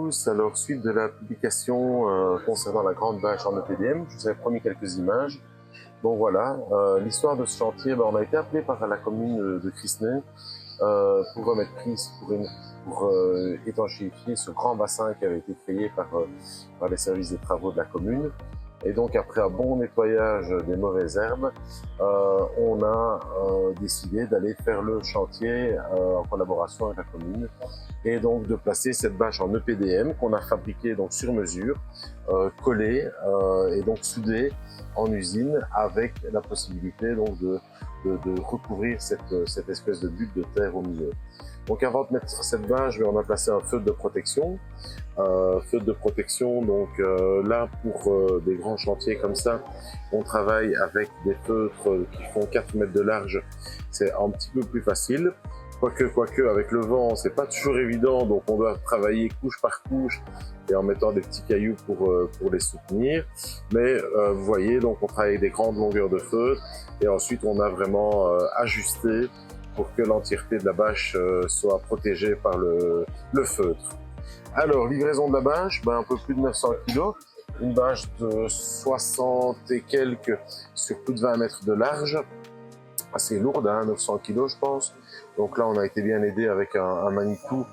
tous, alors suite de la publication concernant la grande bâche en EPDM, je vous avais promis quelques images. Bon voilà, l'histoire de ce chantier, on a été appelé par la commune de Crisnay pour remettre prise, pour étanchéifier ce grand bassin qui avait été créé par les services des travaux de la commune. Et donc après un bon nettoyage des mauvaises herbes, on a décidé d'aller faire le chantier en collaboration avec la commune et donc de placer cette bâche en EPDM qu'on a fabriquée donc sur mesure, collée et donc soudée en usine avec la possibilité donc de recouvrir cette espèce de butte de terre au milieu. Donc avant de mettre cette bâche, on a placé un feutre de protection. Donc là pour des grands chantiers comme ça, on travaille avec des feutres qui font 4 mètres de large. C'est un petit peu plus facile. Quoique avec le vent, c'est pas toujours évident, donc on doit travailler couche par couche et en mettant des petits cailloux pour les soutenir. Mais vous voyez, donc on travaille avec des grandes longueurs de feutre et ensuite on a vraiment ajusté pour que l'entièreté de la bâche soit protégée par le feutre. Alors, livraison de la bâche, un peu plus de 900 kg, une bâche de 60 et quelques sur plus de 20 mètres de large, assez lourde, 900 kg je pense. Donc là, on a été bien aidé avec un Manitou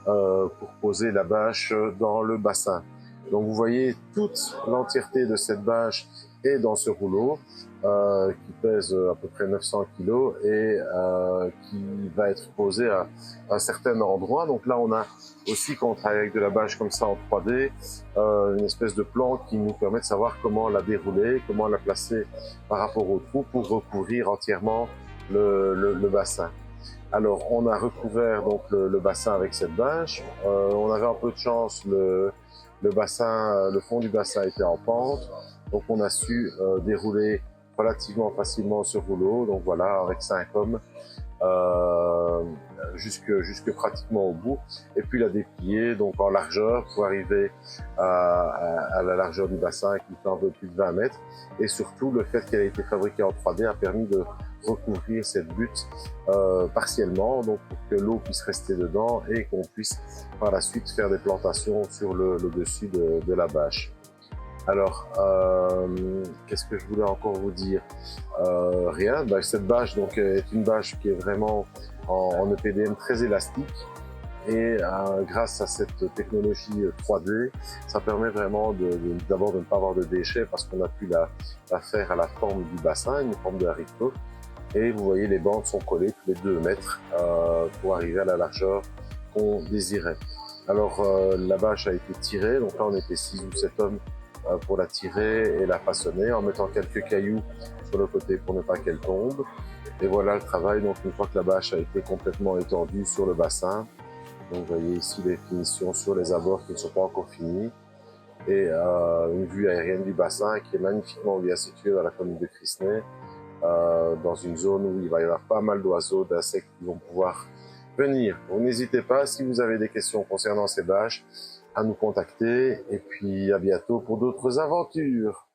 pour poser la bâche dans le bassin. Donc vous voyez, toute l'entièreté de cette bâche est dans ce rouleau qui pèse à peu près 900 kg et qui va être posé à un certain endroit. Donc là, on a aussi, quand on travaille avec de la bâche comme ça en 3D, une espèce de plan qui nous permet de savoir comment la dérouler, comment la placer par rapport au trou pour recouvrir entièrement le bassin. Alors, on a recouvert donc le bassin avec cette bâche. On avait un peu de chance, le fond du bassin était en pente, donc on a su dérouler relativement facilement ce rouleau. Donc voilà, avec 5 hommes, jusque pratiquement au bout, et puis la déplier donc en largeur pour arriver à la largeur du bassin qui fait un peu plus de 20 mètres. Et surtout, le fait qu'elle ait été fabriquée en 3D a permis de recouvrir cette butte partiellement, donc pour que l'eau puisse rester dedans et qu'on puisse par la suite faire des plantations sur le dessus de la bâche. Alors, qu'est-ce que je voulais encore vous dire? Rien. Cette bâche donc, est une bâche qui est vraiment en EPDM très élastique. Et grâce à cette technologie 3D, ça permet vraiment d'abord de ne pas avoir de déchets parce qu'on a pu la faire à la forme du bassin, une forme de haricot. Et vous voyez, les bandes sont collées tous les 2 mètres pour arriver à la largeur qu'on désirait. Alors, la bâche a été tirée, donc là on était 6 ou 7 hommes pour la tirer et la façonner en mettant quelques cailloux sur le côté pour ne pas qu'elle tombe. Et voilà le travail. Donc une fois que la bâche a été complètement étendue sur le bassin, donc vous voyez ici les finitions sur les abords qui ne sont pas encore finies et une vue aérienne du bassin qui est magnifiquement bien située dans la commune de Crisnay, dans une zone où il va y avoir pas mal d'oiseaux, d'insectes qui vont pouvoir venir. Donc n'hésitez pas, si vous avez des questions concernant ces bâches, à nous contacter et puis à bientôt pour d'autres aventures.